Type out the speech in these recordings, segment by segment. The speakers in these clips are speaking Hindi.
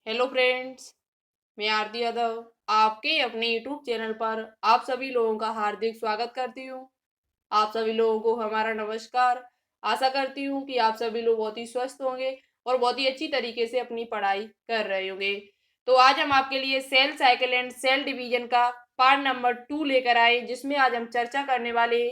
Hello friends. मैं आरती यादव आपके अपने यूट्यूब चैनल पर आप सभी लोगों का हार्दिक स्वागत करती हूँ। आप सभी लोगों को हमारा नमस्कार। आशा करती हूँ कि आप सभी लोग बहुत ही स्वस्थ होंगे और बहुत ही अच्छी तरीके से अपनी पढ़ाई कर रहे होंगे। तो आज हम आपके लिए cell cycle and cell division का पार्ट नंबर 2 लेकर आए, जिसमें आज हम चर्चा करने वाले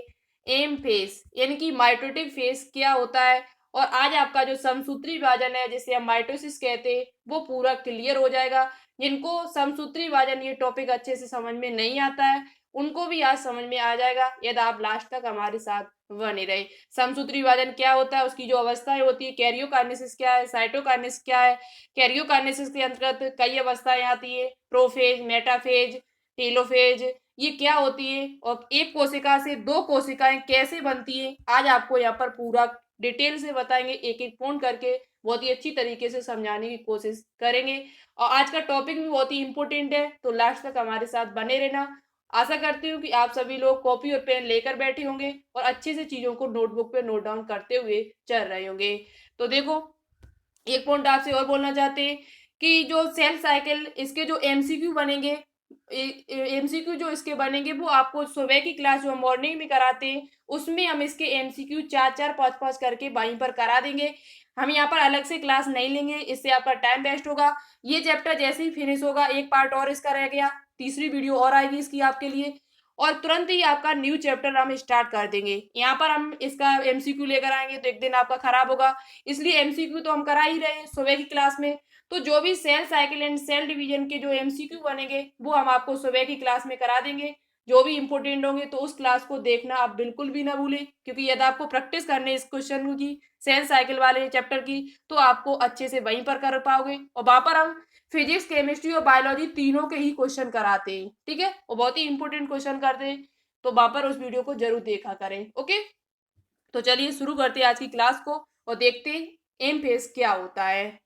एम फेस यानी कि माइटोटिक फेस क्या होता है। और आज आपका जो समसूत्री विभाजन है, जिसे हम माइटोसिस कहते हैं, वो पूरा क्लियर हो जाएगा। जिनको समसूत्री विभाजन ये टॉपिक अच्छे से समझ में नहीं आता है, उनको भी आज समझ में आ जाएगा यदि आप लास्ट तक हमारे साथ बने रहे। समसूत्री विभाजन क्या होता है, उसकी जो अवस्थाएं होती है, कैरियोकाइनेसिस क्या है, साइटोकाइनेसिस क्या है। कैरियोकाइनेसिस के अंतर्गत कई अवस्थाएं आती है, प्रोफेज, मेटाफेज, टेलोफेज। ये क्या होती है और एक कोशिका से दो कोशिकाएं कैसे बनती है, आज आपको यहाँ पर पूरा डिटेल से बताएंगे, एक एक पॉइंट करके बहुत ही अच्छी तरीके से समझाने की कोशिश करेंगे। और आज का टॉपिक भी बहुत ही इंपॉर्टेंट है, तो लास्ट तक हमारे साथ बने रहना। आशा करती हूँ कि आप सभी लोग कॉपी और पेन लेकर बैठे होंगे और अच्छे से चीजों को नोटबुक पे नोट डाउन करते हुए चल रहे होंगे। तो देखो, एक पॉइंट आपसे और बोलना चाहते हैं कि जो सेल साइकिल, इसके जो एमसीक्यू बनेंगे, एमसीक्यू जो इसके बनेंगे वो आपको सुबह की क्लास जो हम मॉर्निंग में कराते हैं, उसमें हम इसके एमसीक्यू चार चार पांच पांच करके वहीं पर करा देंगे। हम यहाँ पर अलग से क्लास नहीं लेंगे, इससे आपका टाइम वेस्ट होगा। ये चैप्टर जैसे ही फिनिश होगा, एक पार्ट और इसका रह गया, तीसरी वीडियो और आएगी इसकी आपके लिए, और तुरंत ही आपका न्यू चैप्टर हम स्टार्ट कर देंगे। यहाँ पर हम इसका एमसीक्यू लेकर आएंगे तो एक दिन आपका खराब होगा, इसलिए एमसीक्यू तो हम करा ही रहे हैं सुबह की क्लास में। तो जो भी cell cycle and cell division के जो एमसीक्यू बनेंगे वो हम आपको सुबह की क्लास में करा देंगे, जो भी इंपॉर्टेंट होंगे। तो उस क्लास को देखना आप बिल्कुल भी ना भूलें, क्योंकि यदि आपको प्रैक्टिस करने इस क्वेश्चन की, सेल साइकिल वाले चैप्टर की, तो आपको अच्छे से वहीं पर कर पाओगे। और वहां पर हम फिजिक्स, केमिस्ट्री और बायोलॉजी तीनों के ही क्वेश्चन कराते हैं, ठीक है, और बहुत ही इंपॉर्टेंट क्वेश्चन करते हैं। तो वहां पर उस वीडियो को जरूर देखा करें, ओके। तो चलिए शुरू करते हैं आज की क्लास को और देखते हैं एम फेस क्या होता है।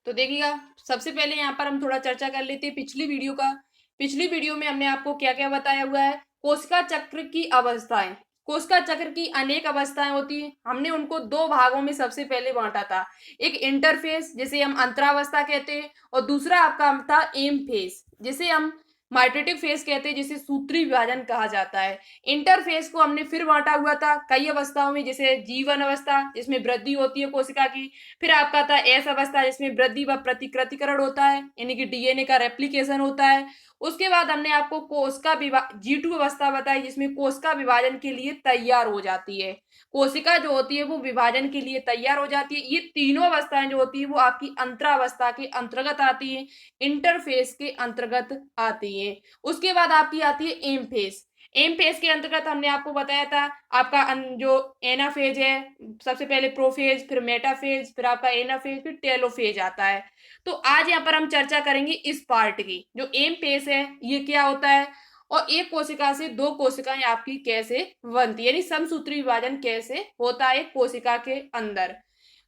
तो देखिएगा, सबसे पहले यहाँ पर हम थोड़ा चर्चा कर लेते हैं पिछली वीडियो का। पिछली वीडियो में हमने आपको क्या क्या बताया हुआ है, कोशिका चक्र की अवस्थाएं। कोशिका चक्र की अनेक अवस्थाएं होती हैं, हमने उनको दो भागों में सबसे पहले बांटा था। एक इंटरफेस, जिसे हम अंतरावस्था कहते हैं, और दूसरा आपका था एम फेस, जिसे हम माइटोटिक फेस कहते हैं, जिसे सूत्री विभाजन कहा जाता है। इंटरफेस को हमने फिर बांटा हुआ था कई अवस्थाओं में, जैसे जीवन अवस्था, जिसमें वृद्धि होती है कोशिका की। फिर आपका था एस अवस्था, जिसमें वृद्धि व प्रतिकृतिकरण होता है, यानी कि डीएनए का रेप्लिकेशन होता है। उसके बाद हमने आपको कोशिका G2 अवस्था बताई, जिसमें कोशिका विभाजन के लिए तैयार हो जाती है। कोशिका जो होती है वो विभाजन के लिए तैयार हो जाती है। ये तीनों अवस्थाएं जो होती है वो आपकी अंतरावस्था के अंतर्गत आती है, इंटरफेस के अंतर्गत आती है। उसके बाद आपकी आती है एम फेस। एम फेज के अंतर्गत हमने आपको बताया था आपका जो एनाफेज है, सबसे पहले प्रोफेज, फिर मेटाफेज, फिर आपका एनाफेज, फिर टेलोफेज आता है। तो आज यहाँ पर हम चर्चा करेंगे इस पार्ट की, जो एम फेज है ये क्या होता है, और एक कोशिका से दो कोशिकाएं आपकी कैसे बनती है, यानी समसूत्री विभाजन कैसे होता है कोशिका के अंदर।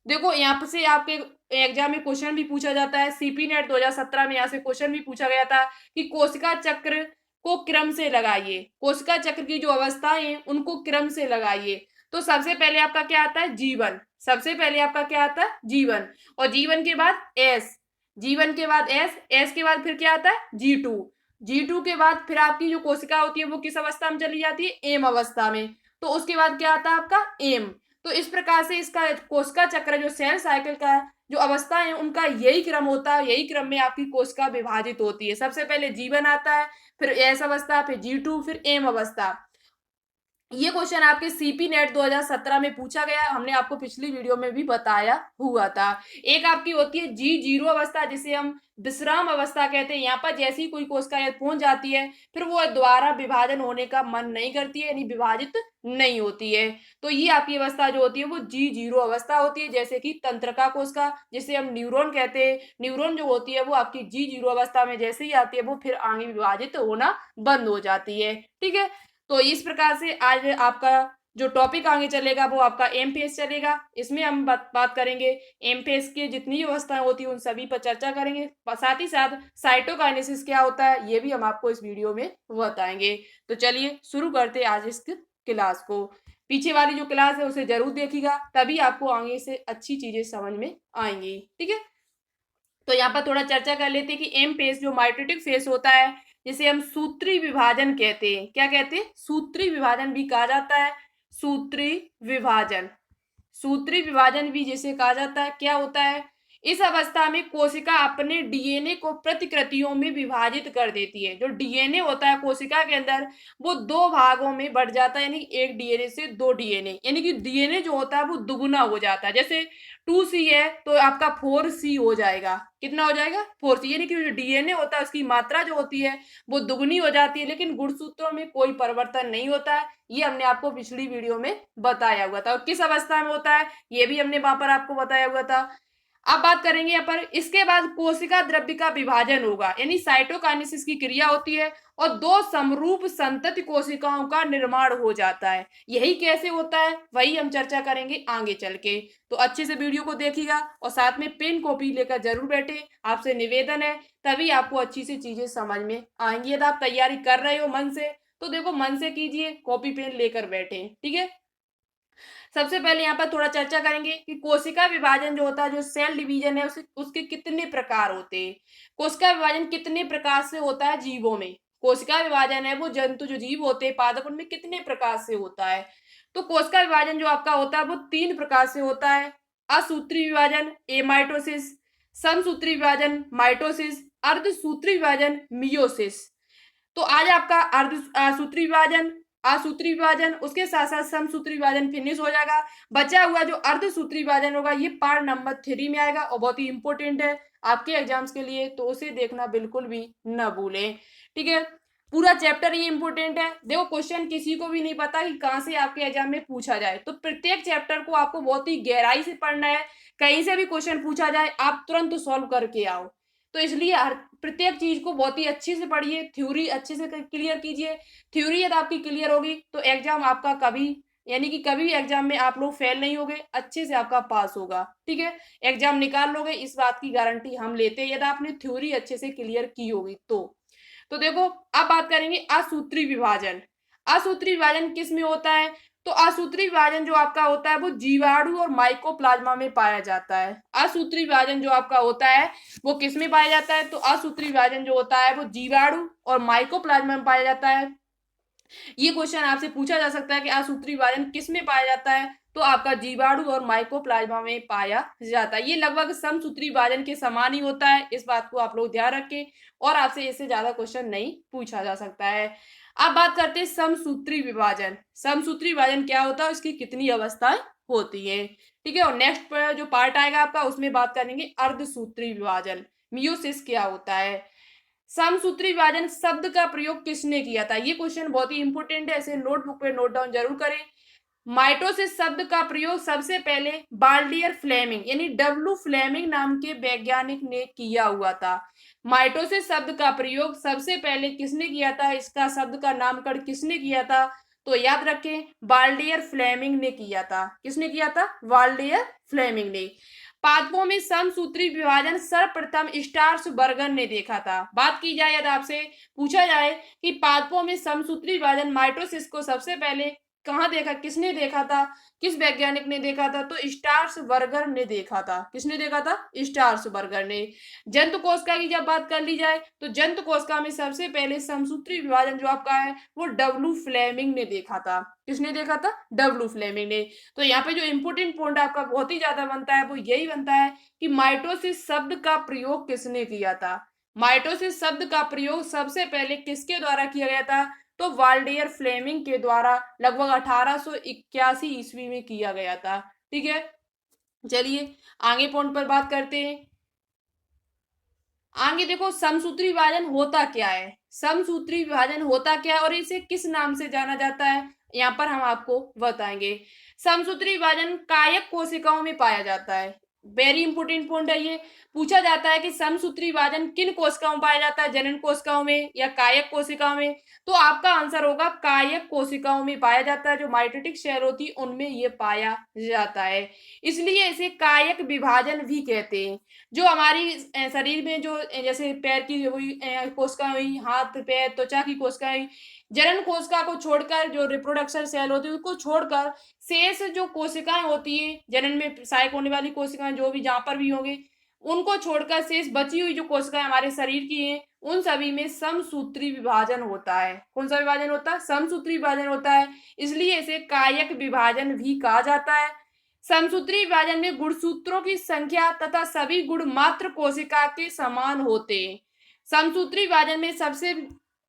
देखो, यहाँ से आपके एग्जाम में क्वेश्चन भी पूछा जाता है, सीपी नेट 2017 में यहाँ से क्वेश्चन भी पूछा गया था कि कोशिका चक्र को क्रम से लगाइए, कोशिका चक्र की जो अवस्थाएं हैं उनको क्रम से लगाइए। तो सबसे पहले आपका क्या आता है, जीवन। सबसे पहले आपका क्या आता है, जीवन। और जीवन के बाद एस, जीवन के बाद एस, एस के बाद फिर क्या आता है, G2। G2 के बाद फिर आपकी जो कोशिका होती है वो किस अवस्था में चली जाती है, एम अवस्था में। तो उसके बाद क्या आता है आपका एम। तो इस प्रकार से इसका कोशिका चक्र, जो सेल साइकिल का जो अवस्था है, उनका यही क्रम होता है, यही क्रम में आपकी कोशिका विभाजित होती है। सबसे पहले जीवन आता है, फिर एस अवस्था, फिर G2, फिर एम अवस्था। ये क्वेश्चन आपके सीपी नेट 2017 में पूछा गया, हमने आपको पिछली वीडियो में भी बताया हुआ था। एक आपकी होती है G0 अवस्था, जिसे हम विश्राम अवस्था कहते हैं। यहाँ पर जैसी कोई कोशिका पहुंच जाती है, फिर वो दोबारा विभाजन होने का मन नहीं करती है, यानी विभाजित नहीं होती है। तो ये आपकी अवस्था जो होती है वो G0 अवस्था होती है। जैसे कि तंत्रिका कोशिका, जिसे हम न्यूरॉन कहते हैं, न्यूरॉन जो होती है वो आपकी G0 अवस्था में जैसे ही आती है, वो फिर आगे विभाजित होना बंद हो जाती है, ठीक है। तो इस प्रकार से आज आपका जो टॉपिक आगे चलेगा वो आपका एम पेज चलेगा। इसमें हम बात करेंगे एम पेज की जितनी व्यवस्थाएं होती है उन सभी पर चर्चा करेंगे। साथ ही साथ साइटोकाइनेसिस क्या होता है ये भी हम आपको इस वीडियो में बताएंगे। तो चलिए शुरू करते हैं आज इस क्लास को। पीछे वाली जो क्लास है उसे जरूर देखिएगा, तभी आपको आगे से अच्छी चीजें समझ में आएंगी, ठीक है। तो यहाँ पर थोड़ा चर्चा कर लेते हैं कि एम फेस जो माइटोटिक फेस होता है, जिसे हम सूत्री विभाजन कहते हैं। क्या कहते हैं? सूत्री विभाजन भी कहा जाता है। सूत्री विभाजन, सूत्री विभाजन भी जिसे कहा जाता है, क्या होता है? इस अवस्था में कोशिका अपने डीएनए को प्रतिकृतियों में विभाजित कर देती है। जो डीएनए होता है कोशिका के अंदर, वो दो भागों में बढ़ जाता है, यानी एक डीएनए से दो डीएनए, यानी कि डीएनए जो होता है वो दुगुना हो जाता है। जैसे 2C है तो आपका 4C हो जाएगा। कितना हो जाएगा? 4C, यानी कि जो डीएनए होता है उसकी मात्रा जो होती है वो दुगुनी हो जाती है, लेकिन गुणसूत्रों में कोई परिवर्तन नहीं होता है। ये हमने आपको पिछली वीडियो में बताया हुआ था। और किस अवस्था में होता है ये भी हमने वहां पर आपको बताया हुआ था। अब बात करेंगे यहाँ पर, इसके बाद कोशिका द्रव्य का विभाजन होगा, यानी साइटोकाइनेसिस की क्रिया होती है और दो समरूप संतति कोशिकाओं का निर्माण हो जाता है। यही कैसे होता है वही हम चर्चा करेंगे आगे चल के। तो अच्छे से वीडियो को देखिएगा और साथ में पेन कॉपी लेकर जरूर बैठे, आपसे निवेदन है, तभी आपको अच्छी सी चीजें समझ में आएंगी। यदि आप तैयारी कर रहे हो मन से तो देखो मन से कीजिए, कॉपी पेन लेकर बैठे, ठीक है। सबसे पहले यहाँ पर थोड़ा चर्चा करेंगे कि कोशिका विभाजन जो होता है, जो सेल डिवीजन है, उसके कितने प्रकार होते हैं। कोशिका विभाजन कितने प्रकार से होता है जीवों में? कोशिका विभाजन है वो जंतु जो जीव होते हैं पादप, उनमें कितने प्रकार से होता है? तो कोशिका विभाजन जो आपका होता है वो 3 प्रकार से होता है। असूत्री विभाजन एमाइटोसिस, समसूत्री विभाजन माइटोसिस, अर्धसूत्री विभाजन मियोसिस। तो आज आपका सूत्री विभाजन, असूत्री विभाजन, उसके साथ साथ समसूत्री विभाजन फिनिश हो जाएगा। बचा हुआ जो अर्धसूत्री विभाजन होगा ये पार्ट नंबर 3 में आएगा और बहुत ही इंपॉर्टेंट है आपके एग्जाम्स के लिए, तो उसे देखना बिल्कुल भी न भूलें, ठीक है। पूरा चैप्टर ये इंपॉर्टेंट है। देखो क्वेश्चन किसी को भी नहीं पता कि कहाँ से आपके एग्जाम में पूछा जाए, तो प्रत्येक चैप्टर को आपको बहुत ही गहराई से पढ़ना है। कहीं से भी क्वेश्चन पूछा जाए आप तुरंत सॉल्व करके आओ। तो इसलिए हर प्रत्येक चीज को बहुत ही अच्छे से पढ़िए, थ्योरी अच्छे से क्लियर कीजिए। थ्योरी यदि आपकी क्लियर होगी तो एग्जाम आपका कभी, यानी कि कभी भी एग्जाम में आप लोग फेल नहीं होगे, अच्छे से आपका पास होगा, ठीक है। एग्जाम निकाल लोगे, इस बात की गारंटी हम लेते हैं यदि आपने थ्योरी अच्छे से क्लियर की होगी तो देखो अब बात करेंगे असूत्री विभाजन। असूत्री विभाजन किस में होता है? तो असूत्री विभाजन जो आपका होता है वो जीवाणु और माइकोप्लाज्मा में पाया जाता है। असूत्री विभाजन जो आपका होता है वो किस में पाया जाता है? तो असूत्री विभाजन जो होता है वो जीवाणु और माइकोप्लाज्मा में पाया जाता है। ये क्वेश्चन आपसे पूछा जा सकता है कि असूत्री विभाजन किस में पाया जाता है? तो आपका जीवाणु और माइकोप्लाज्मा में पाया जाता है। ये लगभग समसूत्री विभाजन के समान ही होता है, इस बात को आप लोग ध्यान रखें और आपसे इससे ज्यादा क्वेश्चन नहीं पूछा जा सकता है। अब बात करते हैं समसूत्री विभाजन। समसूत्री विभाजन क्या होता है, उसकी कितनी अवस्थाएं होती है, ठीक है। और नेक्स्ट जो पार्ट आएगा आपका उसमें बात करेंगे अर्धसूत्री विभाजन, मियोसिस क्या होता है। समसूत्री विभाजन शब्द का प्रयोग किसने किया था? ये क्वेश्चन बहुत ही इंपॉर्टेंट है, ऐसे नोटबुक पे नोट डाउन जरूर करें। माइटोसिस शब्द का प्रयोग सबसे पहले बाल्डियर फ्लेमिंग, यानी डब्ल्यू फ्लेमिंग नाम के वैज्ञानिक ने किया हुआ था। माइटोसिस शब्द का प्रयोग सबसे पहले किसने किया था, इसका शब्द का नामकरण किसने किया था? तो याद रखें बाल्डियर फ्लेमिंग ने किया था। किसने किया था? बाल्डियर फ्लेमिंग ने। पादपों में समसूत्री विभाजन सर्वप्रथम स्टार्सबर्गर ने देखा था। बात की जाए यदि आपसे पूछा जाए कि पादपों में समसूत्री विभाजन माइटोसिस को सबसे पहले कहाँ देखा, किसने देखा था, किस वैज्ञानिक ने देखा था? तो स्टार्सबर्गर ने देखा था। किसने देखा था? स्टार्सबर्गर ने। जंतु कोशिका की जब बात कर ली जाए तो जंतु कोशिका में सबसे पहले समसूत्री विभाजन जो आपका है वो डब्ल्यू फ्लेमिंग ने देखा था। किसने देखा था? डब्ल्यू फ्लेमिंग ने। तो यहाँ पे जो इंपोर्टेंट पॉइंट आपका बहुत ही ज्यादा बनता है वो यही बनता है कि माइटोसिस शब्द का प्रयोग किसने किया था। माइटोसिस शब्द का प्रयोग सबसे पहले किसके द्वारा किया गया था? तो वाल्डियर फ्लेमिंग के द्वारा लगभग 1881 ईस्वी में किया गया था, ठीक है। चलिए आगे पॉइंट पर बात करते हैं। आगे देखो समसूत्री विभाजन होता क्या है, समसूत्री विभाजन होता क्या है और इसे किस नाम से जाना जाता है, यहाँ पर हम आपको बताएंगे। समसूत्री विभाजन कायक कोशिकाओं में पाया जाता है। वेरी इंपोर्टेंट पॉइंट है ये। पूछा जाता है कि समसूत्री विभाजन किन कोशिकाओं में पाया जाता है, जनन कोशिकाओं में या कायक कोशिकाओं में? तो आपका आंसर होगा कायक कोशिकाओं में पाया जाता है। जो माइटोटिक सेल होती है उनमें ये पाया जाता है, इसलिए इसे कायक विभाजन भी कहते हैं। जो हमारी शरीर में जो जैसे पैर की हुई कोशिका हुई, हाथ पैर त्वचा की कोशिका हुई, जनन कोशिका को छोड़कर जो रिप्रोडक्शन सेल होती है उसको छोड़कर शेष जो कोशिकाएं होती है जनन में सहायक होने वाली कोशिकाएं जो भी जहां पर भी होंगे उनको छोड़कर शेष बची हुई जो कोशिकाएं हमारे शरीर की हैं उन सभी में समसूत्री विभाजन होता है। कौन सा विभाजन होता है? समसूत्री विभाजन होता है, इसलिए इसे कायक विभाजन भी कहा जाता है। समसूत्री विभाजन में गुणसूत्रों की संख्या तथा सभी गुण मात्र कोशिका के समान होते हैं। समसूत्री विभाजन में सबसे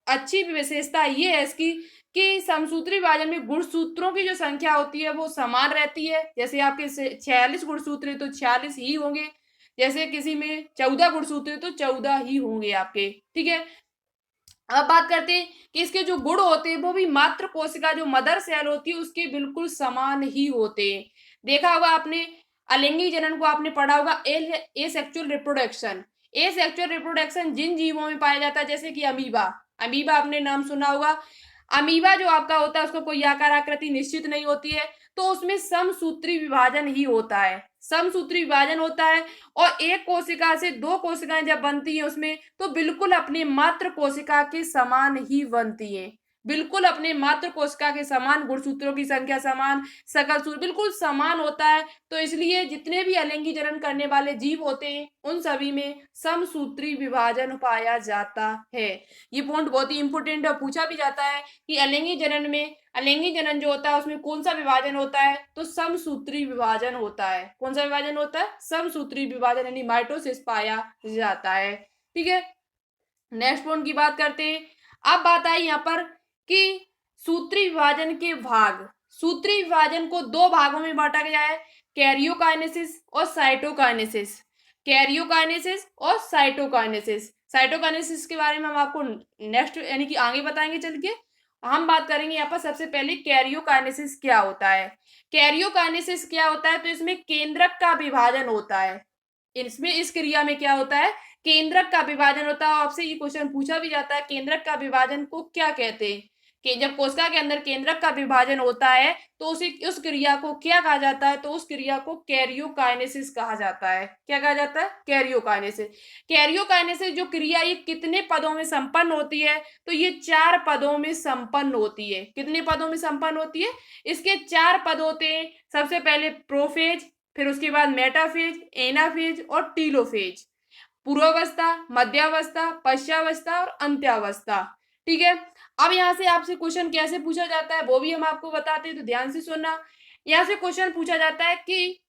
अच्छी विशेषता ये है इसकी कि समसूत्री विभाजन में गुणसूत्रों की जो संख्या होती है वो समान रहती है। जैसे आपके 46 गुणसूत्र है तो 46 ही होंगे, जैसे किसी में 14 गुणसूत्र है तो 14 ही होंगे आपके। ठीक है, अब बात करते हैं कि इसके जो गुण होते हैं वो भी मात्र कोशिका जो मदर सेल होती है उसके बिल्कुल समान ही होते हैं। देखा होगा आपने अलिंगी जनन को आपने पढ़ा होगा, एसेक्सुअल रिप्रोडक्शन। एसेक्सुअल रिप्रोडक्शन जिन जीवों में पाया जाता है जैसे कि अमीबा, अमीबा आपने नाम सुना होगा। अमीबा जो आपका होता है उसको कोई आकार आकृति निश्चित नहीं होती है, तो उसमें समसूत्री विभाजन ही होता है, समसूत्री विभाजन होता है। और एक कोशिका से दो कोशिकाएं जब बनती हैं उसमें तो बिल्कुल अपने मात्र कोशिका के समान ही बनती हैं, बिल्कुल अपने मात्र कोशिका के समान, गुणसूत्रों की संख्या समान, सकल सूत्र बिल्कुल समान होता है। तो इसलिए जितने भी अलिंगी जनन करने वाले जीव होते हैं उन सभी में समसूत्री विभाजन पाया जाता है। ये पॉइंट बहुत ही इंपोर्टेंट है, पूछा भी जाता है कि अलिंगी जनन में, अलिंगी जनन जो होता है उसमें कौन सा विभाजन होता है, तो समसूत्री विभाजन होता है। कौन सा विभाजन होता है? समसूत्री विभाजन यानी माइटोसिस पाया जाता है। ठीक है, नेक्स्ट पॉइंट की बात करते हैं। अब बात आई यहाँ पर कि सूत्री विभाजन के भाग, सूत्री विभाजन को दो भागों में बांटा गया है, कैरियोकाइनेसिस और साइटोकाइनेसिस, कैरियोकाइनेसिस और साइटोकाइनेसिस। साइटोकाइनेसिस के बारे में हम आपको नेक्स्ट यानी कि आगे बताएंगे चल के। हम बात करेंगे यहाँ पर सबसे पहले कैरियोकाइनेसिस क्या होता है। कैरियोकाइनेसिस क्या होता है, तो इसमें केंद्रक का विभाजन होता है। इसमें इस क्रिया में क्या होता है? केंद्रक का विभाजन होता है। आपसे ये क्वेश्चन पूछा भी जाता है, केंद्रक का विभाजन को क्या कहते हैं? कि जब कोशिका के अंदर केंद्रक का विभाजन होता है तो उसे उस क्रिया को क्या कहा जाता है? तो उस क्रिया को कैरियोकाइनेसिस कहा जाता है। क्या कहा जाता है? कैरियोकाइनेसिस। कैरियोकाइनेसिस जो क्रिया ये कितने पदों में संपन्न होती है? तो ये 4 पदों में संपन्न होती है। कितने पदों में संपन्न होती है? इसके 4 पद होते हैं। सबसे पहले प्रोफेज, फिर उसके बाद मेटाफेज, एनाफेज और टीलोफेज। पूर्वावस्था, मध्यावस्था, पश्चावस्था और अंत्यावस्था। ठीक है, अब यहां से आपसे क्वेश्चन कैसे पूछा जाता है वो भी हम आपको बताते हैं, तो ध्यान से सुनना। यहां से क्वेश्चन पूछा जाता है कि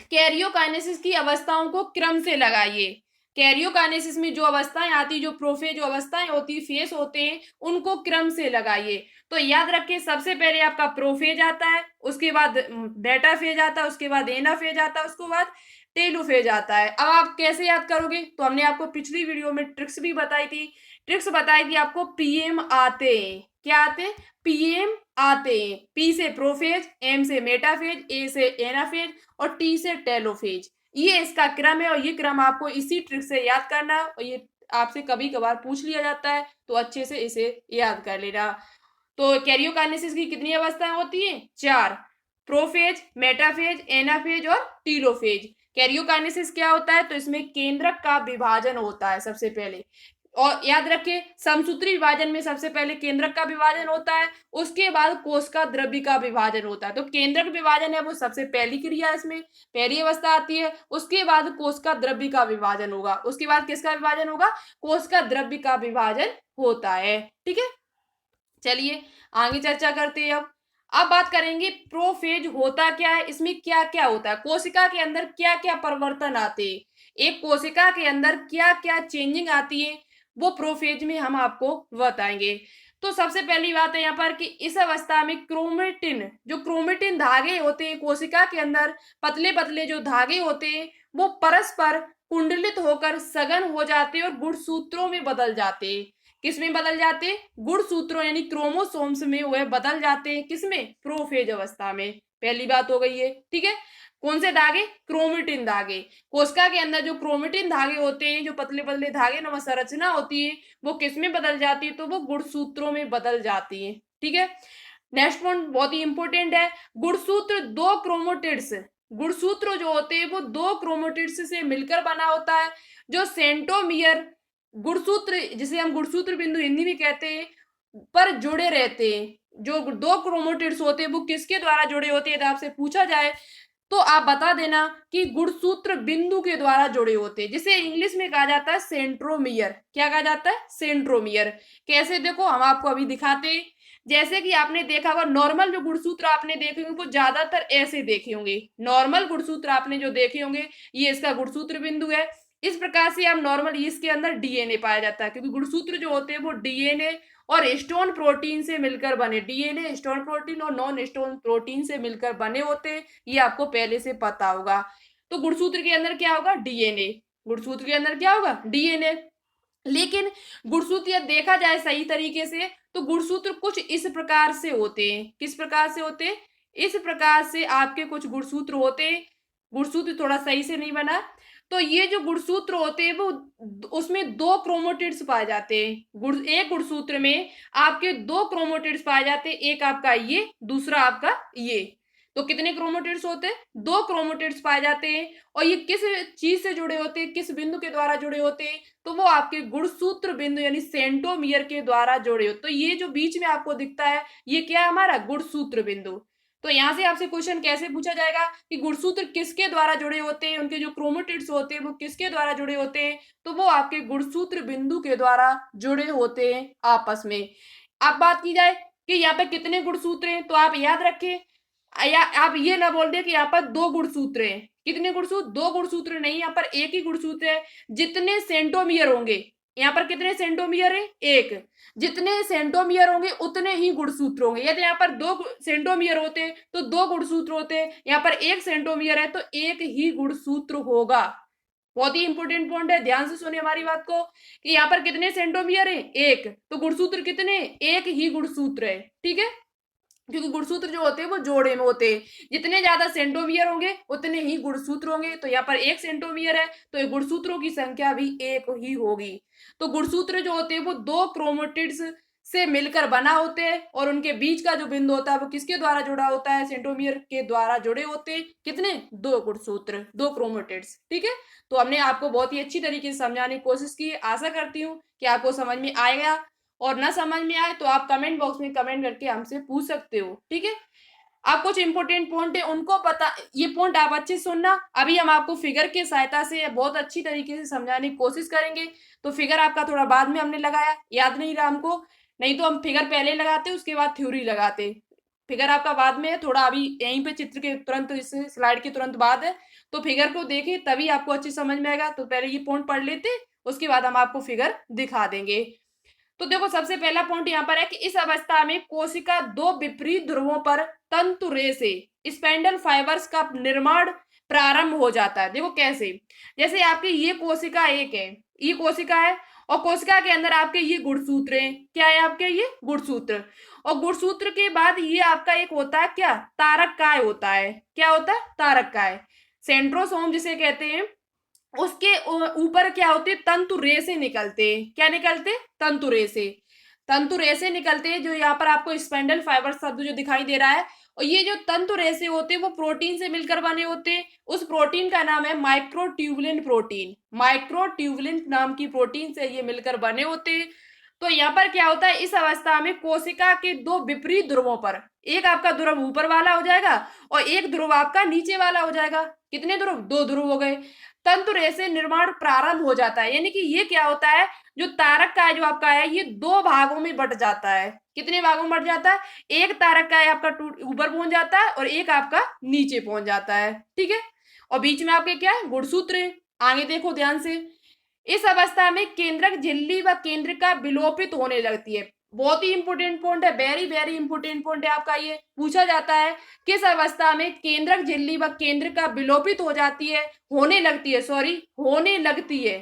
कैरियोकाइनेसिस की अवस्थाओं को क्रम से लगाइए। कैरियोकाइनेसिस में जो अवस्थाएं आती, जो प्रोफेज जो अवस्थाएं होती, फेस होते हैं, उनको क्रम से लगाइए। तो याद रखिए सबसे पहले आपका प्रोफेज आता है, उसके बाद बेटा फेज आता है, उसके बाद एना फेज आता है, उसके बाद टेलोफेज आता है। अब आप कैसे याद करोगे? तो हमने आपको पिछली वीडियो में ट्रिक्स भी बताई थी, ट्रिक्स बताई थी आपको। पीएम आते हैं, क्या आते हैं? पीएम आते हैं। पी से प्रोफेज, एम से मेटाफेज, ए से एनाफेज और टी से टेलोफेज। ये इसका क्रम है और ये क्रम आपको इसी ट्रिक से याद करना है। और ये आपसे कभी कभार पूछ लिया जाता है तो अच्छे से इसे याद कर लेना। तो कैरियोकाइनेसिस की कितनी अवस्थाएं होती हैं? 4, प्रोफेज, मेटाफेज, एनाफेज और टीलोफेज। कैरियोकाइनेसिस क्या होता है? तो इसमें केंद्रक का विभाजन होता है सबसे पहले। और याद रखिए समसूत्री विभाजन में सबसे पहले केंद्रक का विभाजन होता है, उसके बाद कोशिका द्रव्य का विभाजन होता है। तो केंद्रक विभाजन है वो सबसे पहली क्रिया, इसमें पहली अवस्था आती है। उसके बाद कोशिका द्रव्य का विभाजन होगा, उसके बाद किसका विभाजन होगा? कोशिका द्रव्य का विभाजन होता है। ठीक है, चलिए आगे चर्चा करते हैं। अब बात करेंगे प्रोफेज होता क्या है, इसमें क्या क्या होता है, कोशिका के अंदर क्या क्या परिवर्तन आते हैं, एक कोशिका के अंदर क्या क्या चेंजिंग आती है, वो प्रोफेज में हम आपको बताएंगे। तो सबसे पहली बात है यहाँ पर कि इस अवस्था में क्रोमेटिन, जो क्रोमेटिन धागे होते हैं कोशिका के अंदर, पतले पतले जो धागे होते हैं वो परस्पर कुंडलित होकर सघन हो जाते हैं और गुणसूत्रों में बदल जाते हैं। किसमें बदल जाते हैं? गुणसूत्रों यानी क्रोमोसोम्स में वह बदल जाते हैं। किसमें? प्रोफेज अवस्था में। पहली बात हो गई है। ठीक है, कौन से धागे? क्रोमेटिन धागे। कोशिका के अंदर जो क्रोमेटिन धागे होते हैं, जो पतले पतले धागे नुमा संरचना होती है, वो किसमें बदल जाती है? तो वो गुणसूत्रों में बदल जाती है। ठीक है, नेक्स्ट पॉइंट बहुत ही इंपॉर्टेंट है, गुणसूत्र दो क्रोमोटिड्स, गुणसूत्र जो होते हैं वो दो क्रोमोटिड्स से मिलकर बना होता है, जो सेंट्रोमियर गुणसूत्र, जिसे हम गुणसूत्र बिंदु हिंदी में कहते हैं, पर जुड़े रहते हैं। जो दो क्रोमोटिड्स होते हैं वो किसके द्वारा जुड़े होते हैं? आपसे पूछा जाए तो आप बता देना कि गुणसूत्र बिंदु के द्वारा जुड़े होते हैं, जिसे इंग्लिश में कहा जाता है सेंट्रोमियर। क्या कहा जाता है? सेंट्रोमियर। कैसे? देखो हम आपको अभी दिखाते हैं। जैसे कि आपने देखा होगा, नॉर्मल जो गुणसूत्र आपने देखे होंगे वो ज्यादातर ऐसे देखे होंगे। नॉर्मल गुणसूत्र आपने जो देखे होंगे, ये इसका गुणसूत्र बिंदु है। इस प्रकार से आप नॉर्मल, इसके अंदर डीएनए पाया जाता है, क्योंकि गुणसूत्र जो होते हैं वो डीएनए और स्टोन प्रोटीन से मिलकर बने, डीएनए स्टोन प्रोटीन और नॉन स्टोन प्रोटीन से मिलकर बने होते हैं। ये आपको पहले से पता होगा। तो गुणसूत्र के अंदर क्या होगा? डीएनए। गुणसूत्र के अंदर क्या होगा? डीएनए। लेकिन गुणसूत्र यदि देखा जाए सही तरीके से, तो गुणसूत्र कुछ इस प्रकार से होते हैं। किस प्रकार से होते हैं? इस प्रकार से आपके कुछ गुणसूत्र होते हैं। गुणसूत्र थोड़ा सही से नहीं बना। तो ये जो गुणसूत्र होते हैं वो, उसमें दो क्रोमोटिड्स पाए जाते हैं। एक गुणसूत्र में आपके दो क्रोमोटिड्स पाए जाते हैं, एक आपका ये, दूसरा आपका ये। तो कितने क्रोमोटिड्स होते हैं? दो क्रोमोटिड्स पाए जाते हैं। और ये किस चीज से जुड़े होते हैं? किस बिंदु के द्वारा जुड़े होते हैं? तो वो आपके गुणसूत्र बिंदु यानी सेंट्रोमियर के द्वारा जुड़े होते। तो ये जो बीच में आपको दिखता है, ये क्या है? हमारा गुणसूत्र बिंदु। तो यहां से आपसे क्वेश्चन कैसे पूछा जाएगा कि गुणसूत्र किसके द्वारा जुड़े होते हैं, उनके जो क्रोमोटिड्स होते हैं वो किसके द्वारा जुड़े होते हैं? तो वो आपके गुणसूत्र बिंदु के द्वारा जुड़े होते हैं आपस में। अब बात की जाए कि यहाँ पे कितने गुणसूत्र हैं, तो आप याद रखें, या आप ये ना बोल दे कि यहाँ पर दो गुणसूत्र हैं। कितने गुणसूत्र? दो गुणसूत्र नहीं, यहाँ पर एक ही गुणसूत्र है। जितने सेंट्रोमियर होंगे, यहाँ पर कितने सेंट्रोमियर है? एक। जितने सेंट्रोमियर होंगे उतने ही गुणसूत्र होंगे। यदि यहाँ पर दो सेंट्रोमियर होते तो दो गुणसूत्र होते, यहाँ पर एक सेंट्रोमियर है तो एक ही गुणसूत्र होगा। बहुत ही इंपोर्टेंट पॉइंट है, ध्यान से सुने हमारी बात को कि यहाँ पर कितने सेंट्रोमियर है? एक। तो गुणसूत्र कितने? एक ही गुणसूत्र है। ठीक है, क्योंकि गुणसूत्र जो होते हैं वो जोड़े में होते हैं। जितने ज्यादा सेंट्रोमियर होंगे उतने ही गुणसूत्र होंगे। तो यहाँ पर एक सेंट्रोमियर है तो ये गुणसूत्रों की संख्या भी एक ही होगी। तो गुणसूत्र जो होते हैं वो दो क्रोमोटिड्स से मिलकर बना होते हैं, और उनके बीच का जो बिंदु होता है वो किसके द्वारा जुड़ा होता है? सेंट्रोमियर के द्वारा जुड़े होते हैं। कितने? दो गुणसूत्र, दो क्रोमोटिड्स। ठीक है, तो हमने आपको बहुत ही अच्छी तरीके से समझाने की कोशिश की। आशा करती हूँ कि आपको समझ में आएगा, और ना समझ में आए तो आप कमेंट बॉक्स में कमेंट करके हमसे पूछ सकते हो। ठीक है, आप कुछ इंपोर्टेंट पॉइंट है उनको पता, ये पॉइंट आप अच्छे सुनना। अभी हम आपको फिगर की सहायता से बहुत अच्छी तरीके से समझाने की कोशिश करेंगे। तो फिगर आपका थोड़ा बाद में हमने लगाया, याद नहीं रहा हमको, नहीं तो हम फिगर पहले लगाते उसके बाद थ्योरी लगाते। फिगर आपका बाद में है, थोड़ा अभी यहीं पे चित्र के तुरंत, इस स्लाइड के तुरंत बाद है। तो फिगर को देखें तभी आपको अच्छी समझ में आएगा। तो पहले ये पॉइंट पढ़ लेते, उसके बाद हम आपको फिगर दिखा देंगे। तो देखो सबसे पहला पॉइंट यहाँ पर है कि इस अवस्था में कोशिका दो विपरीत ध्रुवों पर तंतु रे से स्पेंडल फाइबर्स का निर्माण प्रारंभ हो जाता है। देखो कैसे, जैसे आपकी ये कोशिका एक है, ये कोशिका है, और कोशिका के अंदर आपके ये गुणसूत्र हैं। क्या है आपके? ये गुणसूत्र। और गुणसूत्र के बाद ये आपका एक होता है क्या? तारक काय होता है। क्या होता है? तारक काय, सेंट्रोसोम जिसे कहते हैं। उसके ऊपर क्या होते? तंतु रेशे निकलते। क्या निकलते? तंतु रेशे। तंतु रेशे निकलते, जो यहाँ पर आपको स्पेंडल फाइबर शब्द जो दिखाई दे रहा है। और ये जो तंतु रेशे होते हैं वो प्रोटीन से मिलकर बने होते हैं। उस प्रोटीन का नाम है माइक्रोट्यूबुलिन प्रोटीन। माइक्रोट्यूबुलिन नाम की प्रोटीन से ये मिलकर बने होते हैं। तो यहाँ पर क्या होता है, इस अवस्था में कोशिका के दो विपरीत ध्रुवों पर, एक आपका ध्रुव ऊपर वाला हो जाएगा और एक ध्रुव आपका नीचे वाला हो जाएगा। कितने ध्रुव? दो ध्रुव हो गए। तंतु रेशे निर्माण प्रारंभ हो जाता है, यानी कि ये क्या होता है, जो तारक काय जो आपका है ये दो भागों में बट जाता है। कितने भागों में बट जाता है? एक तारक काय आपका ऊपर पहुंच जाता है और एक आपका नीचे पहुंच जाता है। ठीक है, और बीच में आपके क्या है? गुणसूत्र है। आगे देखो ध्यान से, इस अवस्था में केंद्रक झिल्ली व केंद्रिका विलोपित होने लगती है। बहुत ही इंपोर्टेंट पॉइंट है, वेरी वेरी इंपोर्टेंट पॉइंट है आपका। ये पूछा जाता है किस अवस्था में केंद्रक झिल्ली व केंद्रिका विलोपित हो जाती है, होने लगती है, सॉरी होने लगती है,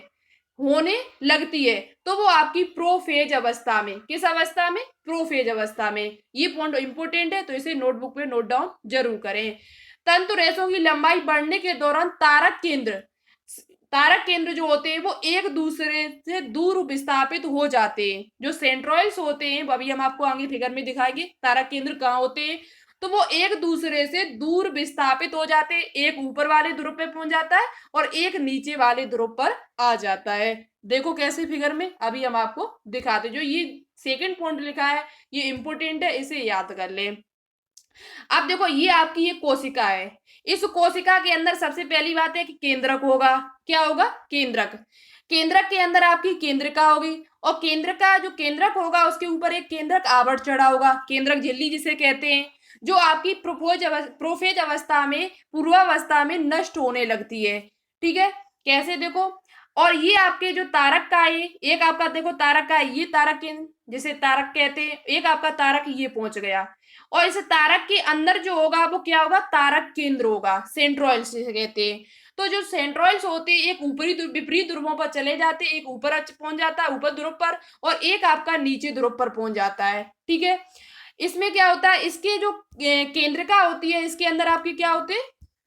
होने लगती है। तो वो आपकी प्रोफेज अवस्था में, किस अवस्था में? प्रोफेज अवस्था में। ये पॉइंट इंपोर्टेंट है, तो इसे नोटबुक में नोट डाउन जरूर करें। तंतु रेशों की लंबाई बढ़ने के दौरान तारक केंद्र जो होते हैं वो एक दूसरे से दूर विस्थापित हो जाते हैं। जो सेंट्रॉइड्स होते हैं, अभी हम आपको आगे फिगर में दिखाएंगे तारक केंद्र कहाँ होते हैं, तो वो एक दूसरे से दूर विस्थापित हो जाते हैं। एक ऊपर वाले ध्रुव पे पहुंच जाता है और एक नीचे वाले ध्रुव पर आ जाता है। देखो कैसे फिगर में, अभी हम आपको दिखाते। जो ये सेकंड पॉइंट लिखा है ये इंपोर्टेंट है, इसे याद कर ले। अब देखो ये आपकी ये कोशिका है। इस कोशिका के अंदर सबसे पहली बात है कि केंद्रक होगा। क्या होगा? केंद्रक। केंद्रक के अंदर आपकी केंद्रिका होगी, और केंद्रिका जो केंद्रक होगा उसके ऊपर एक केंद्रक आवरण चढ़ा होगा, केंद्रक झिल्ली जिसे कहते हैं, जो आपकी प्रोफेज अवस्था में, पूर्वावस्था में नष्ट होने लगती है। ठीक है, कैसे देखो। और ये आपके जो तारक का है, एक आपका देखो तारक का है, ये तारक जिसे तारक कहते हैं, एक आपका तारक ये पहुंच गया। और इस तारक के अंदर जो होगा वो क्या होगा? तारक केंद्र होगा, सेंट्रोइड्स जिसे कहते हैं। तो जो सेंट्रोइड्स होते हैं एक ऊपरी विपरीत ध्रुवों पर चले जाते हैं, एक ऊपर पहुंच जाता है ऊपर ध्रुव पर, और एक आपका नीचे ध्रुव पर पहुंच जाता है। ठीक है, इसमें क्या होता है, इसके जो केंद्रिका होती है इसके अंदर आपकी क्या होते हैं,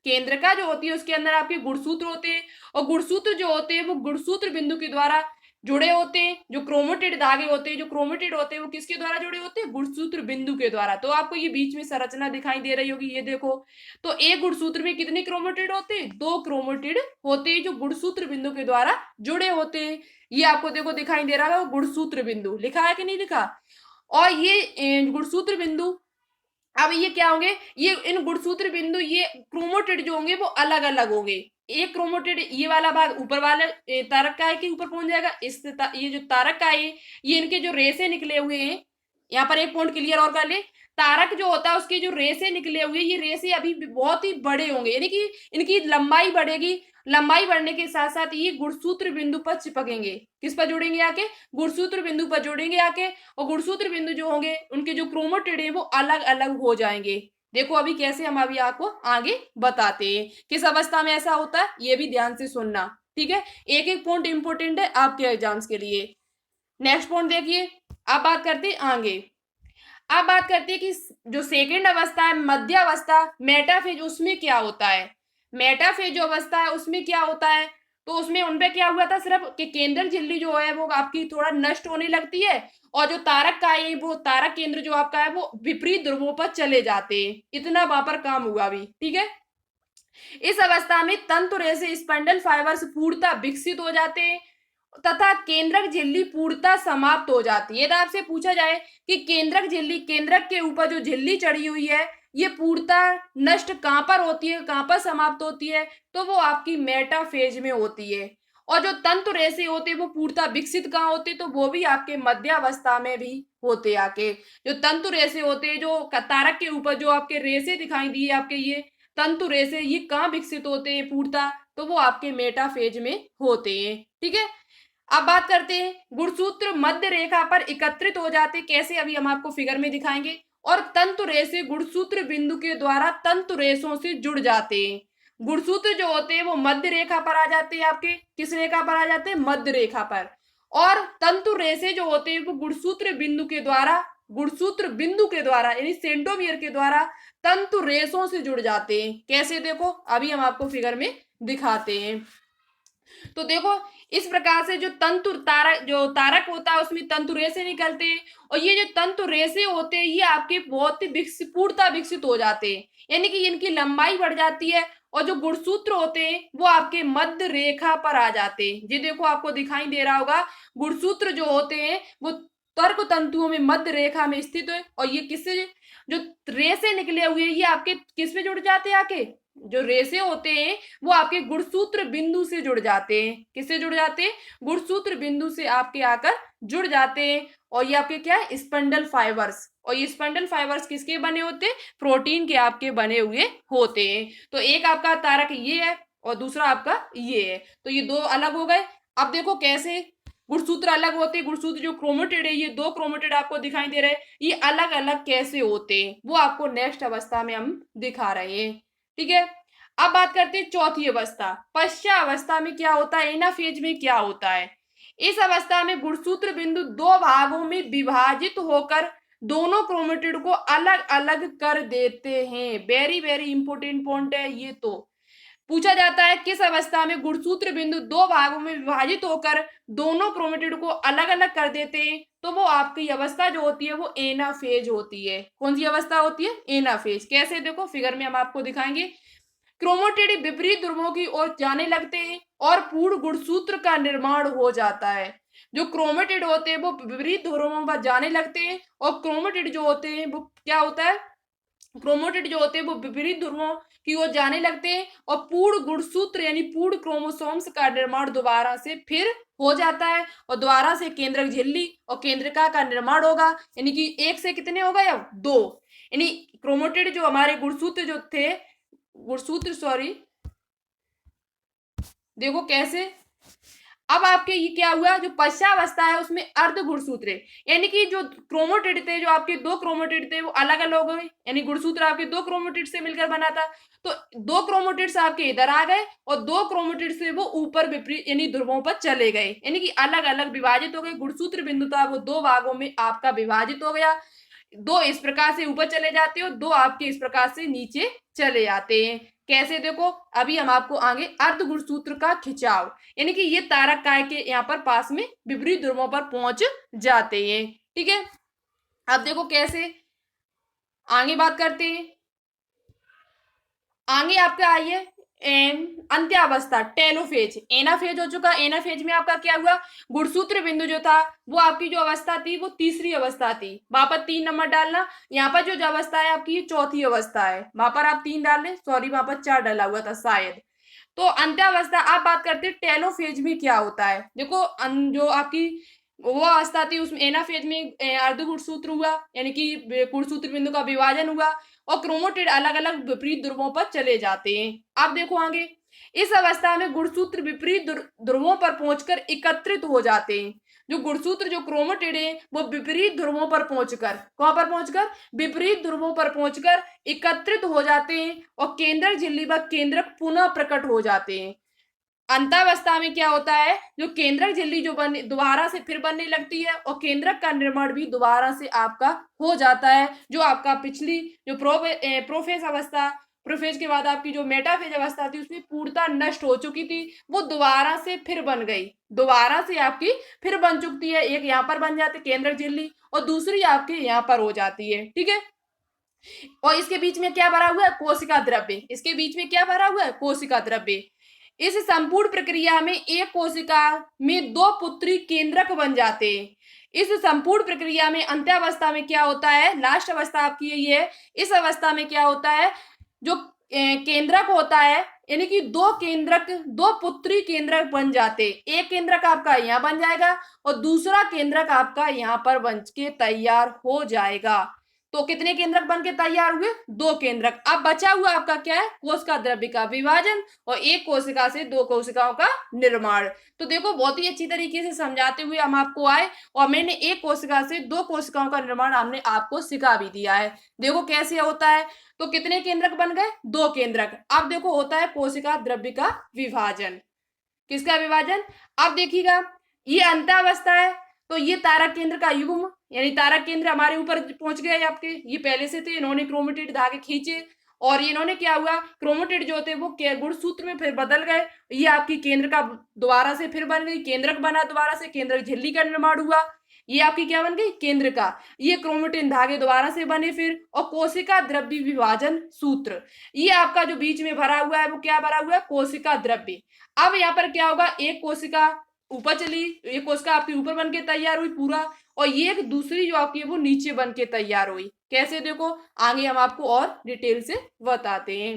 केंद्रिका जो होती है उसके अंदर आपके गुणसूत्र होते हैं, और गुणसूत्र जो होते हैं वो गुणसूत्र बिंदु के द्वारा जुड़े होते हैं। जो क्रोमेटिड धागे होते हैं, जो क्रोमेटिड होते हैं वो किसके द्वारा जुड़े होते हैं? गुणसूत्र बिंदु के द्वारा। तो आपको ये बीच में संरचना दिखाई दे रही होगी, ये देखो। तो एक गुणसूत्र में कितने क्रोमेटिड होते हैं? 2 क्रोमेटिड होते हैं जो गुणसूत्र बिंदु के द्वारा जुड़े होते हैं। ये आपको देखो दिखाई दे रहा है गुणसूत्र बिंदु, लिखा है कि नहीं लिखा? और ये गुणसूत्र बिंदु, अब ये क्या होंगे, ये इन गुणसूत्र बिंदु, ये क्रोमेटिड जो होंगे वो अलग अलग होंगे। एक क्रोमेटिड ये वाला भाग ऊपर वाले तारक काय के ऊपर पहुंच जाएगा। ये जो तारक काय है ये इनके जो रेसे निकले हुए हैं, यहाँ पर एक पॉइंट क्लियर और कर ले। तारक जो होता है उसके जो रेसे निकले हुए, ये रेसे अभी भी बहुत ही बड़े होंगे, यानी कि इनकी लंबाई बढ़ेगी। लंबाई बढ़ने के साथ साथ ये गुणसूत्र बिंदु पर चिपकेंगे। किस पर जुड़ेंगे आके? गुणसूत्र बिंदु पर जुड़ेंगे आके। और गुणसूत्र बिंदु जो होंगे उनके जो क्रोमेटिड है वो अलग अलग हो जाएंगे। देखो अभी कैसे, हम अभी आपको आगे बताते हैं किस अवस्था में ऐसा होता है, ये भी ध्यान से सुनना। ठीक है, एक एक पॉइंट इंपोर्टेंट है आपके एग्जाम्स के लिए। नेक्स्ट पॉइंट देखिए, अब बात करते हैं आगे। अब बात करते हैं कि जो सेकंड अवस्था है, मध्य अवस्था, मेटाफेज, उसमें क्या होता है। मेटाफेज जो अवस्था है उसमें क्या होता है, तो उसमें उनपे क्या हुआ था सिर्फ कि केंद्रक झिल्ली जो है वो आपकी थोड़ा नष्ट होने लगती है, और जो तारक का है वो तारक केंद्र जो आपका है वो विपरीत ध्रुवों पर चले जाते हैं। इतना वहां पर काम हुआ भी। ठीक है, इस अवस्था में तंतु रेशे स्पंडल फाइबर्स पूर्णतः विकसित हो जाते हैं तथा केंद्रक झिल्ली पूर्णतः समाप्त हो जाती है। यदि आपसे पूछा जाए कि केंद्रक झिल्ली, केंद्रक के ऊपर जो झिल्ली चढ़ी हुई है ये पूर्णतः नष्ट कहां पर होती है, कहां पर समाप्त होती है, तो वो आपकी मेटाफेज में होती है। और जो तंतु रेशे होते हैं वो पूर्णतः विकसित कहाँ होते, तो वो भी आपके मध्यावस्था में भी होते आके। जो तंतु रेशे होते हैं, जो तारक के ऊपर जो आपके रेशे दिखाई दिए आपके, ये तंतु रेशे, ये कहाँ विकसित होते हैं पूर्णतः, तो वो आपके मेटाफेज में होते हैं। ठीक है, अब बात करते हैं गुणसूत्र मध्य रेखा पर एकत्रित हो जाते कैसे, अभी हम आपको फिगर में दिखाएंगे। और तंतु रेशे गुणसूत्र बिंदु के द्वारा तंतु रेशों से जुड़ जाते हैं। गुणसूत्र जो होते हैं वो मध्य रेखा पर आ जाते हैं आपके, किस रेखा पर आ जाते हैं? मध्य रेखा पर। और तंतु रेशे जो होते हैं वो गुणसूत्र बिंदु के द्वारा, गुणसूत्र बिंदु के द्वारा यानी सेंट्रोमियर के द्वारा तंतु रेशों से जुड़ जाते हैं। कैसे देखो, अभी हम आपको फिगर में दिखाते हैं। तो देखो इस प्रकार से जो तंतु तारक, जो तारक होता है उसमें तंतु रेशे निकलते हैं, और ये जो तंतु रेशे होते हैं ये आपके बहुत ही विकसित, पूर्णतः विकसित हो जाते हैं, यानी कि इनकी लंबाई बढ़ जाती है। और जो गुणसूत्र होते हैं वो आपके मध्य रेखा पर आ जाते हैं। ये देखो आपको दिखाई दे रहा होगा, गुणसूत्र जो होते हैं वो तर्क तंतुओं में मध्य रेखा में स्थित है, और ये किससे, जो रेशे निकले हुए ये आपके किस में जुड़ जाते हैं आके, जो रेशे होते हैं वो आपके गुणसूत्र बिंदु से जुड़ जाते हैं। किससे जुड़ जाते हैं? गुणसूत्र बिंदु से आपके आकर जुड़ जाते हैं। और ये आपके क्या है? Spindle fibres. और ये स्पंडल फाइबर्स किसके बने होते हैं? प्रोटीन के आपके बने हुए होते हैं। तो एक आपका तारक ये है और दूसरा आपका ये है, तो ये दो अलग हो गए। अब देखो कैसे गुणसूत्र अलग होते हैं, गुणसूत्र जो क्रोमेटिड है, ये 2 क्रोमेटिड आपको दिखाई दे रहे हैं, ये अलग अलग कैसे होते हैं वो आपको नेक्स्ट अवस्था में हम दिखा रहे हैं। ठीक है, अब बात करते हैं चौथी अवस्था, पश्चात अवस्था में क्या होता है, एनाफेज में क्या होता है। इस अवस्था में गुणसूत्र बिंदु 2 भागों में विभाजित होकर दोनों क्रोमेटिड को अलग अलग कर देते हैं। वेरी वेरी इंपोर्टेंट पॉइंट है ये। तो पूछा जाता है किस अवस्था में गुणसूत्र बिंदु 2 भागों में विभाजित होकर दोनों क्रोमेटिड को अलग अलग कर देते हैं, तो वो आपकी अवस्था जो होती है वो एनाफेज होती है। कौन सी अवस्था होती है? एनाफेज। कैसे देखो फिगर में हम आपको दिखाएंगे। क्रोमेटिड विपरीत ध्रुवों की ओर जाने लगते हैं और पूर्ण गुणसूत्र का निर्माण हो जाता है। जो क्रोमेटिड होते हैं वो विपरीत ध्रुवों पर जाने लगते हैं, और क्रोमेटिड जो होते हैं वो क्या होता है, क्रोमोटिड जो होते हैं वो विपरीत ध्रुवों की ओर जाने लगते हैं और पूर्ण गुणसूत्र यानी पूर्ण क्रोमोसोम्स का निर्माण दोबारा से फिर हो जाता है और दोबारा से केंद्रक झिल्ली और केंद्रिका का निर्माण होगा। यानी कि एक से कितने हो गए, अब दो। यानी क्रोमोटिड जो हमारे गुणसूत्र जो थे, गुणसूत्र सॉरी, देखो कैसे, अब आपके ये क्या हुआ, जो पश्चावस्था है उसमें अर्ध गुणसूत्र है। यानी कि जो क्रोमोटिड थे, जो आपके दो क्रोमोटिड थे वो अलग अलग हो गए, यानी गुणसूत्र आपके दो क्रोमोटिड से मिलकर बना था, तो दो क्रोमोटिड्स आपके इधर आ गए और दो क्रोमोटिड से वो ऊपर विपरीत यानी ध्रुवों पर चले गए, यानी कि अलग अलग विभाजित हो गए। गुणसूत्र बिंदु था वो दो भागों में आपका विभाजित हो गया, दो इस प्रकार से ऊपर चले जाते हो, दो आपके इस प्रकार से नीचे चले जाते हैं। कैसे, देखो अभी हम आपको आगे अर्ध गुणसूत्र का खिंचाव, यानी कि ये तारक काय के यहाँ पर पास में विपरीत ध्रुवों पर पहुंच जाते हैं। ठीक है, अब देखो कैसे आगे बात करते हैं। आगे आपका आइए अंत्यावस्था, टेलोफेज। एनाफेज हो चुका, एनाफेज में आपका क्या हुआ, गुणसूत्र बिंदु जो था वो आपकी जो अवस्था थी वो तीसरी अवस्था थी, वहां पर 3 नंबर डालना। यहाँ पर जो अवस्था है आपकी ये चौथी अवस्था है, वहां पर आप 3 डाल लें, सॉरी वहां पर 4 डाला हुआ था शायद। तो अंत्यावस्था, आप बात करते हैं टेलोफेज में क्या होता है। देखो जो आपकी वो अवस्था थी उसमें एनाफेज में अर्ध गुणसूत्र हुआ, यानी कि गुणसूत्र बिंदु का विभाजन हुआ और क्रोमोटिड अलग अलग विपरीत ध्रुवों पर चले जाते हैं। आप देखो आगे, इस अवस्था में गुणसूत्र विपरीत ध्रुवों पर पहुंचकर एकत्रित हो जाते हैं। जो गुणसूत्र जो क्रोमोटिड है वो विपरीत ध्रुवों पर पहुंचकर, कहां पर पहुंचकर, विपरीत ध्रुवों पर पहुंचकर एकत्रित हो जाते हैं और केंद्रक झिल्ली व केंद्रक पुनः प्रकट हो जाते हैं। अंतावस्था में क्या होता है, जो केंद्रक झिल्ली जो बन दोबारा से फिर बनने लगती है और केंद्रक का निर्माण भी दोबारा से आपका हो जाता है। जो आपका पिछली जो प्रोफेज अवस्था, प्रोफेज के बाद आपकी जो मेटाफेज अवस्था थी उसमें पूर्णता नष्ट हो चुकी थी, वो दोबारा से फिर बन गई, दोबारा से आपकी फिर बन चुकी है। एक यहाँ पर बन जाती केंद्रक झिल्ली और दूसरी आपके यहाँ पर हो जाती है। ठीक है, और इसके बीच में क्या भरा हुआ है, कोशिका द्रव्य। इसके बीच में क्या भरा हुआ है, कोशिका द्रव्य। इस संपूर्ण प्रक्रिया में एक कोशिका में दो पुत्री केंद्रक बन जाते हैं। इस संपूर्ण प्रक्रिया में अंत्यावस्था में क्या होता है, लास्ट अवस्था आपकी ये है, इस अवस्था में क्या होता है, जो केंद्रक होता है, यानी कि दो केंद्रक, दो पुत्री केंद्रक बन जाते। एक केंद्रक आपका यहाँ बन जाएगा और दूसरा केंद्रक आपका यहाँ पर बन के तैयार हो जाएगा। तो कितने केंद्रक बन के तैयार हुए, दो केंद्रक। अब बचा हुआ आपका क्या है, कोशिका द्रव्य का विभाजन और एक कोशिका से दो कोशिकाओं का निर्माण। तो देखो बहुत ही अच्छी तरीके से समझाते हुए हम आपको आए और मैंने एक कोशिका से दो कोशिकाओं का निर्माण हमने आपको सिखा भी दिया है। देखो कैसे होता है, तो कितने केंद्रक बन गए, दो केंद्रक। अब देखो होता है कोशिका द्रव्य का विभाजन। किसका विभाजन, अब देखिएगा ये अंतावस्था है, तो ये तारक केंद्र का युग्म, यानी तारक केंद्र हमारे ऊपर पहुंच गए आपके, ये पहले से थे, इन्होंने क्रोमेटिड धागे खींचे और इन्होंने क्या हुआ, क्रोमेटिड जो थे वो गुणसूत्र में फिर बदल गए, ये आपकी केंद्र का दोबारा से फिर बन गई, केंद्रक बना दोबारा से, केंद्रक झिल्ली का निर्माण हुआ, ये आपकी क्या बन गई, केंद्र का। ये क्रोमेटिन धागे दोबारा से बने फिर, और कोशिका द्रव्य विभाजन सूत्र, ये आपका जो बीच में भरा हुआ है वो क्या भरा हुआ है, कोशिका द्रव्य। अब यहाँ पर क्या होगा, एक कोशिका ऊपर चली, एक कोशिका आपकी ऊपर बन के तैयार हुई पूरा, और ये एक दूसरी जो आपकी वो नीचे बन के तैयार हुई। कैसे, देखो आगे हम आपको और डिटेल से बताते हैं।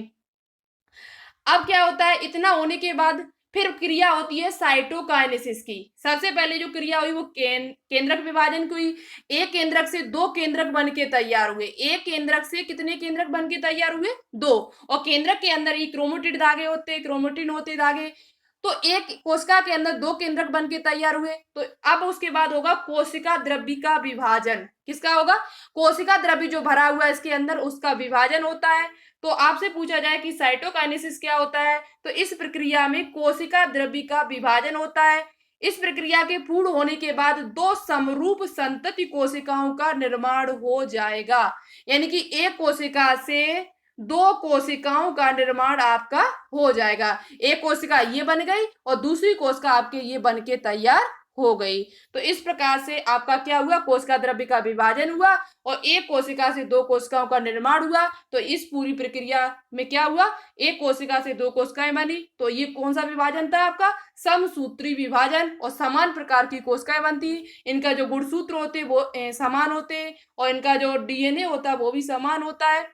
अब क्या होता है, इतना होने के बाद फिर क्रिया होती है साइटोकाइनेसिस की। सबसे पहले जो क्रिया हुई वो केंद्रक विभाजन की हुई। एक केंद्रक से दो केंद्रक बन के तैयार हुए, एक केंद्रक से कितने केंद्रक बन के तैयार हुए, दो। और केंद्रक के अंदर ही क्रोमेटिड धागे होते, क्रोमेटिन होते धागे, तो एक कोशिका के अंदर दो केंद्रक बन के तैयार हुए। तो अब उसके बाद होगा कोशिका द्रव्य का विभाजन। किसका होगा, कोशिका द्रव्य जो भरा हुआ है इसके अंदर उसका विभाजन होता है। तो आपसे पूछा जाए कि साइटोकाइनेसिस क्या होता है, तो इस प्रक्रिया में कोशिका द्रव्य का विभाजन होता है। इस प्रक्रिया के पूर्ण होने के बाद दो समरूप संतति कोशिकाओं का निर्माण हो जाएगा, यानी कि एक कोशिका से दो कोशिकाओं का निर्माण आपका हो जाएगा। एक कोशिका ये बन गई और दूसरी कोशिका आपके ये बन के तैयार हो गई। तो इस प्रकार से आपका क्या हुआ, कोशिका द्रव्य का विभाजन हुआ और एक कोशिका से दो कोशिकाओं का निर्माण हुआ। तो इस पूरी प्रक्रिया में क्या हुआ, एक कोशिका से दो कोशिकाएं बनी। तो ये कौन सा विभाजन था आपका, समसूत्री विभाजन। और समान प्रकार की कोशिकाएं बनती, इनका जो गुणसूत्र होते वो समान होते और इनका जो डीएनए होता है वो भी समान होता है।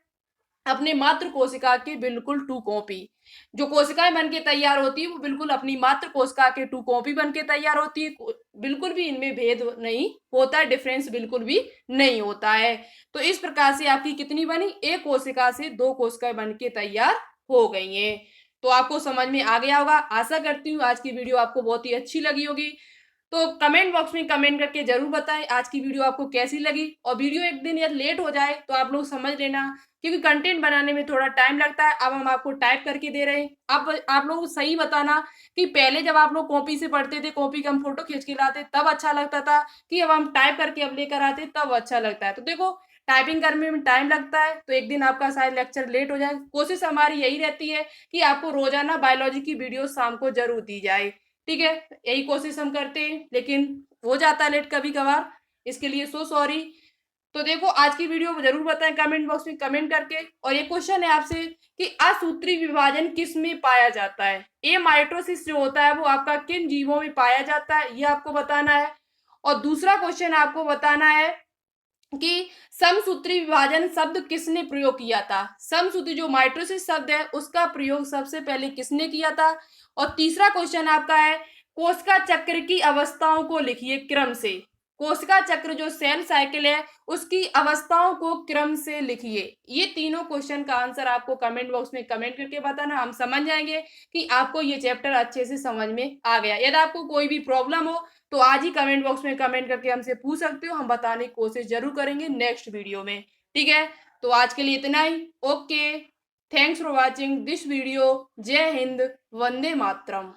अपने मातृ कोशिका के बिल्कुल 2 कॉपी। जो कोशिकाएं बन के तैयार होती है वो बिल्कुल अपनी मातृ कोशिका के 2 कॉपी बन के तैयार होती है। बिल्कुल भी इनमें भेद नहीं होता है, डिफरेंस बिल्कुल भी नहीं होता है। तो इस प्रकार से आपकी कितनी बनी, एक कोशिका से 2 कोशिकाएं बन के तैयार हो गई हैं। तो आपको समझ में आ गया होगा। आशा करती हूँ आज की वीडियो आपको बहुत ही अच्छी लगी होगी। तो कमेंट बॉक्स में कमेंट करके जरूर बताएं आज की वीडियो आपको कैसी लगी। और वीडियो एक दिन या लेट हो जाए तो आप लोग समझ लेना, क्योंकि कंटेंट बनाने में थोड़ा टाइम लगता है। अब हम आपको टाइप करके दे रहे हैं। आप लोग सही बताना कि पहले जब आप लोग कॉपी से पढ़ते थे, कॉपी का हम फोटो खींच के लाते तब अच्छा लगता था, कि अब हम टाइप करके अब लेकर आते तब अच्छा लगता है। तो देखो, टाइपिंग करने में टाइम लगता है, तो एक दिन आपका शायद लेक्चर लेट हो जाए। कोशिश हमारी यही रहती है कि आपको रोजाना बायोलॉजी की वीडियो शाम को जरूर दी जाए। ठीक है, यही कोशिश हम करते हैं, लेकिन हो जाता है लेट कभी कभार, इसके लिए सो सॉरी। तो देखो, आज की वीडियो जरूर बताएं कमेंट बॉक्स में कमेंट करके। और ये क्वेश्चन है आपसे कि असूत्री विभाजन किस में पाया जाता है। ए माइटोसिस जो होता है वो आपका किन जीवों में पाया जाता है, ये आपको बताना है। और दूसरा क्वेश्चन आपको बताना है कि समसूत्री विभाजन शब्द किसने प्रयोग किया था। समसूत्री जो माइटोसिस शब्द है उसका प्रयोग सबसे पहले किसने किया था। और तीसरा क्वेश्चन आपका है, कोशिका चक्र की अवस्थाओं को लिखिए क्रम से। कोशिका चक्र जो सेल साइकिल है उसकी अवस्थाओं को क्रम से लिखिए। ये तीनों क्वेश्चन का आंसर आपको कमेंट बॉक्स में कमेंट करके बताना। हम समझ जाएंगे कि आपको ये चैप्टर अच्छे से समझ में आ गया। यदि आपको कोई भी प्रॉब्लम हो तो आज ही कमेंट बॉक्स में कमेंट करके हमसे पूछ सकते हो, हम बताने की कोशिश जरूर करेंगे नेक्स्ट वीडियो में। ठीक है, तो आज के लिए इतना ही। Okay, thanks for watching this video. जय हिंद, वंदे मातरम।